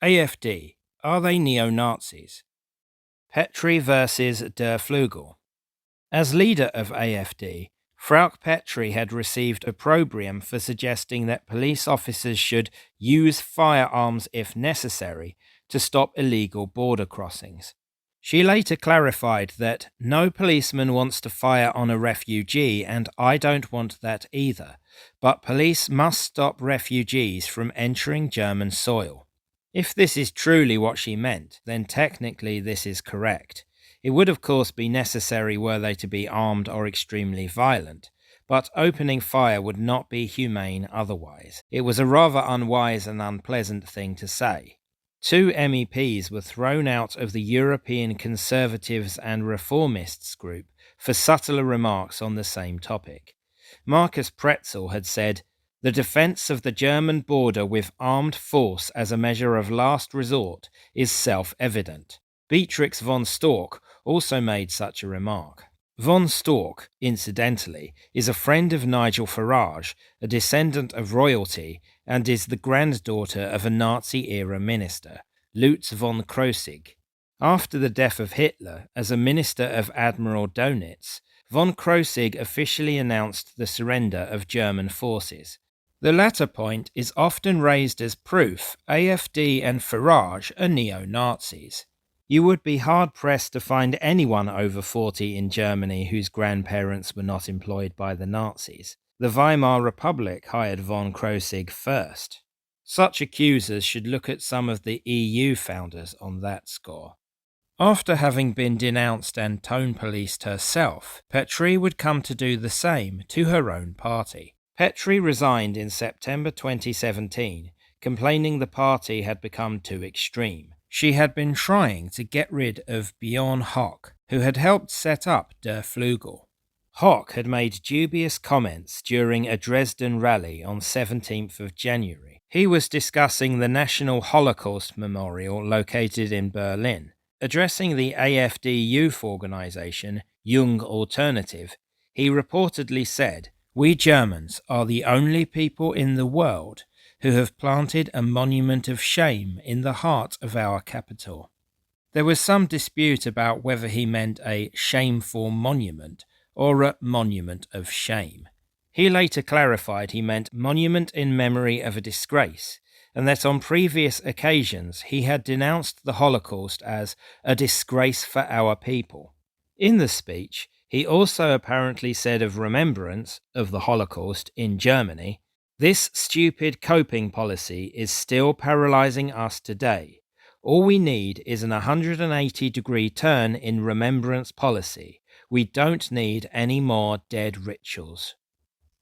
AfD, are they neo-Nazis? Petri versus Der Flügel. As leader of AfD, Frauke Petri had received opprobrium for suggesting that police officers should use firearms if necessary to stop illegal border crossings. She later clarified that no policeman wants to fire on a refugee and I don't want that either, but police must stop refugees from entering German soil. If this is truly what she meant, then technically this is correct. It would of course be necessary were they to be armed or extremely violent, but opening fire would not be humane otherwise. It was a rather unwise and unpleasant thing to say. 2 MEPs were thrown out of the European Conservatives and Reformists group for subtler remarks on the same topic. Markus Pretzel had said, "The defence of the German border with armed force as a measure of last resort is self-evident." Beatrix von Storck also made such a remark. Von Storck, incidentally, is a friend of Nigel Farage, a descendant of royalty, and is the granddaughter of a Nazi-era minister, Lutz von Krosigk. After the death of Hitler, as a minister of Admiral Donitz, von Krosigk officially announced the surrender of German forces. The latter point is often raised as proof AfD and Farage are neo-Nazis. You would be hard-pressed to find anyone over 40 in Germany whose grandparents were not employed by the Nazis. The Weimar Republic hired von Krosigk first. Such accusers should look at some of the EU founders on that score. After having been denounced and tone-policed herself, Petri would come to do the same to her own party. Petri resigned in September 2017, complaining the party had become too extreme. She had been trying to get rid of Björn Höcke, who had helped set up Der Flügel. Höcke had made dubious comments during a Dresden rally on 17th of January. He was discussing the National Holocaust Memorial located in Berlin. Addressing the AfD youth organization, Jung Alternative, he reportedly said, "We Germans are the only people in the world who have planted a monument of shame in the heart of our capital." There was some dispute about whether he meant a shameful monument or a monument of shame. He later clarified he meant monument in memory of a disgrace, and that on previous occasions he had denounced the Holocaust as a disgrace for our people. In the speech, he also apparently said of remembrance of the Holocaust in Germany, "This stupid coping policy is still paralyzing us today. All we need is an 180-degree turn in remembrance policy. We don't need any more dead rituals."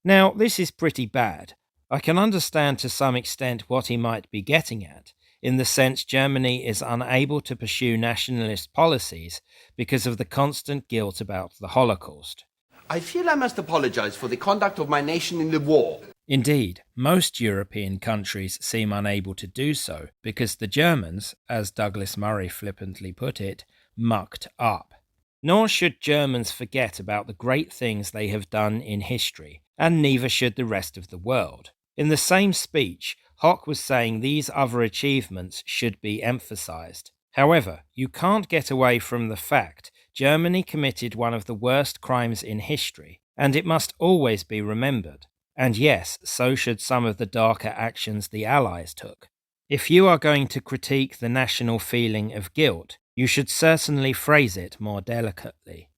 Now, this is pretty bad. I can understand to some extent what he might be getting at, in the sense Germany is unable to pursue nationalist policies because of the constant guilt about the Holocaust. "I feel I must apologize for the conduct of my nation in the war." Indeed, most European countries seem unable to do so because the Germans, as Douglas Murray flippantly put it, mucked up. Nor should Germans forget about the great things they have done in history, and neither should the rest of the world. In the same speech, Höcke was saying these other achievements should be emphasized. However, you can't get away from the fact Germany committed one of the worst crimes in history, and it must always be remembered. And yes, so should some of the darker actions the Allies took. If you are going to critique the national feeling of guilt, you should certainly phrase it more delicately.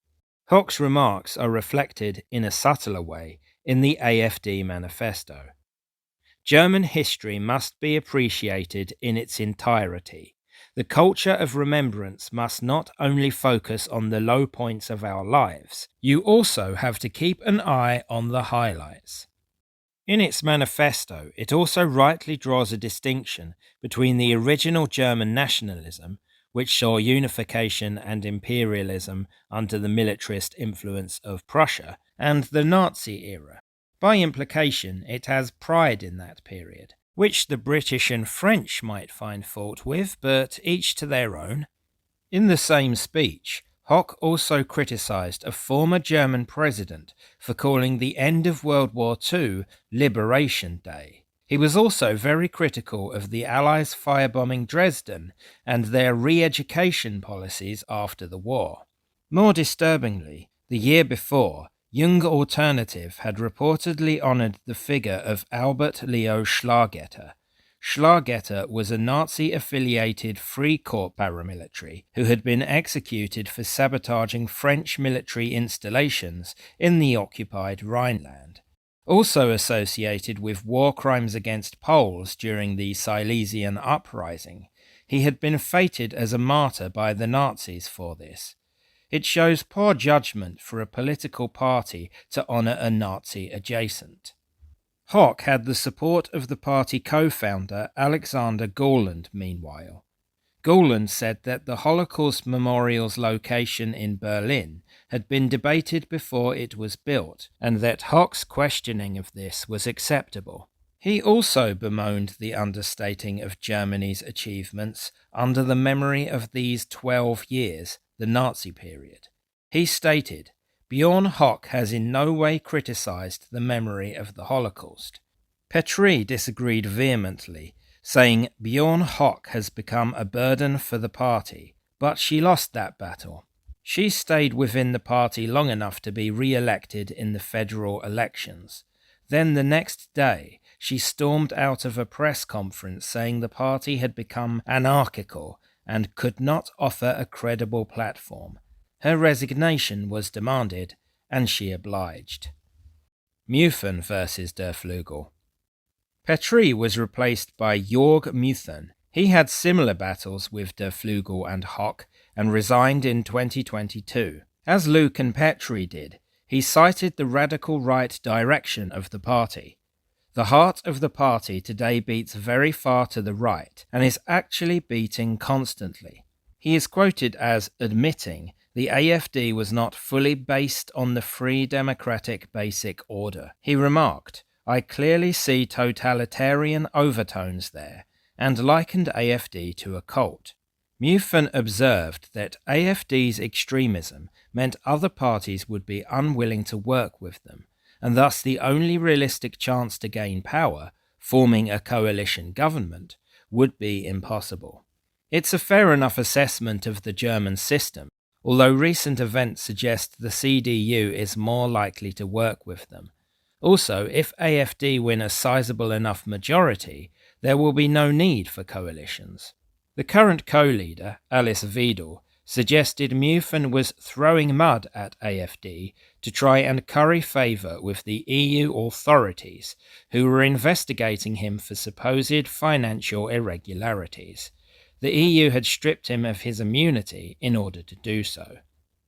Höcke's remarks are reflected in a subtler way in the AfD manifesto. German history must be appreciated in its entirety. The culture of remembrance must not only focus on the low points of our lives, you also have to keep an eye on the highlights. In its manifesto, it also rightly draws a distinction between the original German nationalism, which saw unification and imperialism under the militarist influence of Prussia, and the Nazi era. By implication, it has pride in that period, which the British and French might find fault with, but each to their own. In the same speech, Höcke also criticised a former German president for calling the end of World War II Liberation Day. He was also very critical of the Allies firebombing Dresden and their re-education policies after the war. More disturbingly, the year before, Young Alternative had reportedly honored the figure of Albert Leo Schlagetter. Schlagetter was a Nazi-affiliated Free Corps paramilitary who had been executed for sabotaging French military installations in the occupied Rhineland. Also associated with war crimes against Poles during the Silesian Uprising, he had been fated as a martyr by the Nazis for this. It shows poor judgment for a political party to honour a Nazi adjacent. Hock had the support of the party co-founder Alexander Gauland, meanwhile. Gauland said that the Holocaust Memorial's location in Berlin had been debated before it was built, and that Hock's questioning of this was acceptable. He also bemoaned the understating of Germany's achievements under the memory of these 12 years, the Nazi period. He stated, Bjorn Hock has in no way criticized the memory of the Holocaust. Petrie disagreed vehemently, saying Bjorn Hock has become a burden for the party, but she lost that battle. She stayed within the party long enough to be re-elected in the federal elections. Then the next day, she stormed out of a press conference saying the party had become anarchical and could not offer a credible platform. Her resignation was demanded, and she obliged. Meufen versus Der Flügel. Petrie was replaced by Jörg Meufen. He had similar battles with Der Flügel and Hock and resigned in 2022. As Luke and Petrie did, he cited the radical right direction of the party. The heart of the party today beats very far to the right and is actually beating constantly. He is quoted as admitting the AfD was not fully based on the free democratic basic order. He remarked, I clearly see totalitarian overtones there, and likened AfD to a cult. Meufen observed that AfD's extremism meant other parties would be unwilling to work with them, and thus the only realistic chance to gain power, forming a coalition government, would be impossible. It's a fair enough assessment of the German system, although recent events suggest the CDU is more likely to work with them. Also, if AfD win a sizable enough majority, there will be no need for coalitions. The current co-leader, Alice Weidel, suggested Meufen was throwing mud at AfD to try and curry favour with the EU authorities, who were investigating him for supposed financial irregularities. The EU had stripped him of his immunity in order to do so.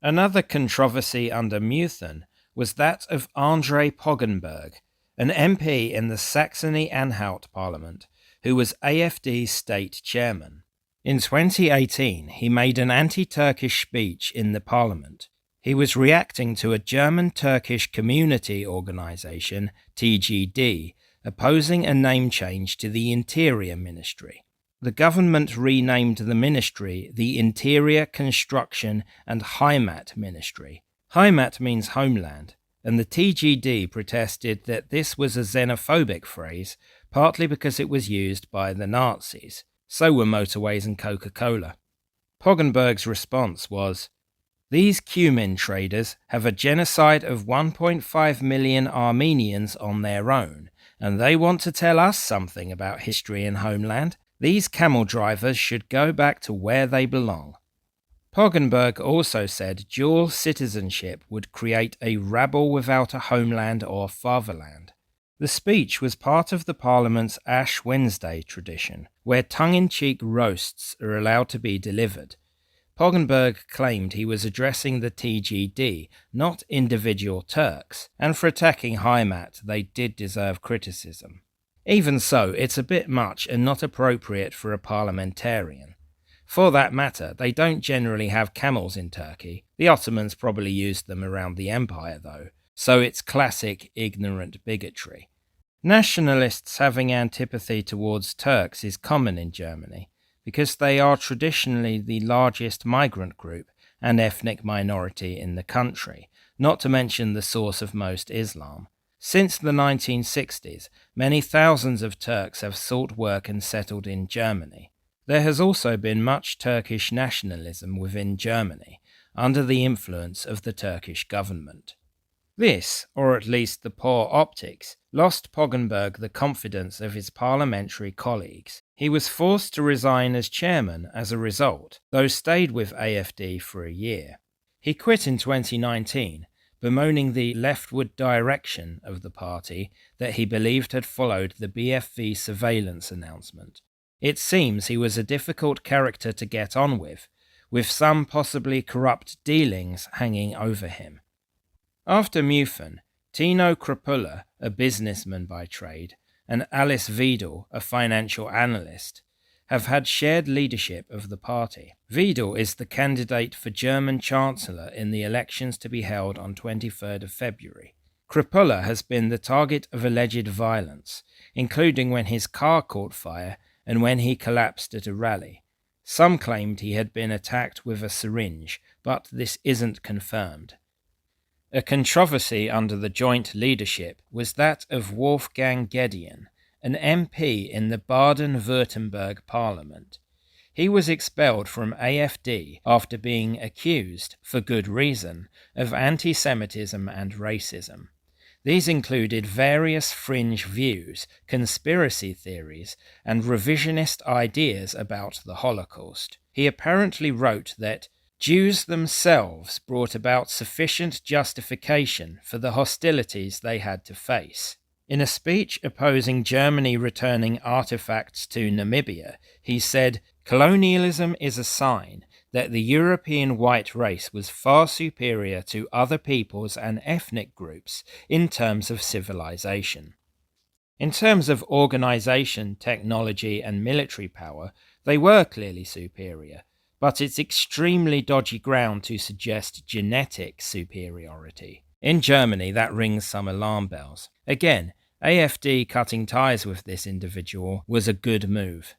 Another controversy under Meufen was that of André Poggenberg, an MP in the Saxony-Anhalt Parliament, who was AfD's state chairman. In 2018, he made an anti-Turkish speech in the parliament. He was reacting to a German-Turkish community organisation, TGD, opposing a name change to the Interior Ministry. The government renamed the ministry the Interior Construction and Heimat Ministry. Heimat means homeland, and the TGD protested that this was a xenophobic phrase, partly because it was used by the Nazis. So were motorways and Coca-Cola. Poggenberg's response was, These cumin traders have a genocide of 1.5 million Armenians on their own, and they want to tell us something about history and homeland. These camel drivers should go back to where they belong. Poggenberg also said dual citizenship would create a rabble without a homeland or fatherland. The speech was part of the Parliament's Ash Wednesday tradition, where tongue-in-cheek roasts are allowed to be delivered. Poggenberg claimed he was addressing the TGD, not individual Turks, and for attacking Heimat they did deserve criticism. Even so, it's a bit much and not appropriate for a parliamentarian. For that matter, they don't generally have camels in Turkey. The Ottomans probably used them around the empire, though, so it's classic ignorant bigotry. Nationalists having antipathy towards Turks is common in Germany, because they are traditionally the largest migrant group and ethnic minority in the country, not to mention the source of most Islam. Since the 1960s, many thousands of Turks have sought work and settled in Germany. There has also been much Turkish nationalism within Germany, under the influence of the Turkish government. This, or at least the poor optics, lost Poggenberg the confidence of his parliamentary colleagues. He was forced to resign as chairman as a result, though stayed with AfD for a year. He quit in 2019, bemoaning the leftward direction of the party that he believed had followed the BFV surveillance announcement. It seems he was a difficult character to get on with some possibly corrupt dealings hanging over him. After Mufan, Tino Krapula, a businessman by trade, and Alice Wiedel, a financial analyst, have had shared leadership of the party. Wiedel is the candidate for German Chancellor in the elections to be held on 23rd of February. Krapula has been the target of alleged violence, including when his car caught fire and when he collapsed at a rally. Some claimed he had been attacked with a syringe, but this isn't confirmed. A controversy under the joint leadership was that of Wolfgang Gedeon, an MP in the Baden-Württemberg parliament. He was expelled from AfD after being accused, for good reason, of anti-Semitism and racism. These included various fringe views, conspiracy theories, and revisionist ideas about the Holocaust. He apparently wrote that Jews themselves brought about sufficient justification for the hostilities they had to face. In a speech opposing Germany returning artifacts to Namibia, he said, "Colonialism is a sign that the European white race was far superior to other peoples and ethnic groups in terms of civilization. In terms of organization, technology, and military power, they were clearly superior, but it's extremely dodgy ground to suggest genetic superiority." In Germany, that rings some alarm bells. Again, AfD cutting ties with this individual was a good move.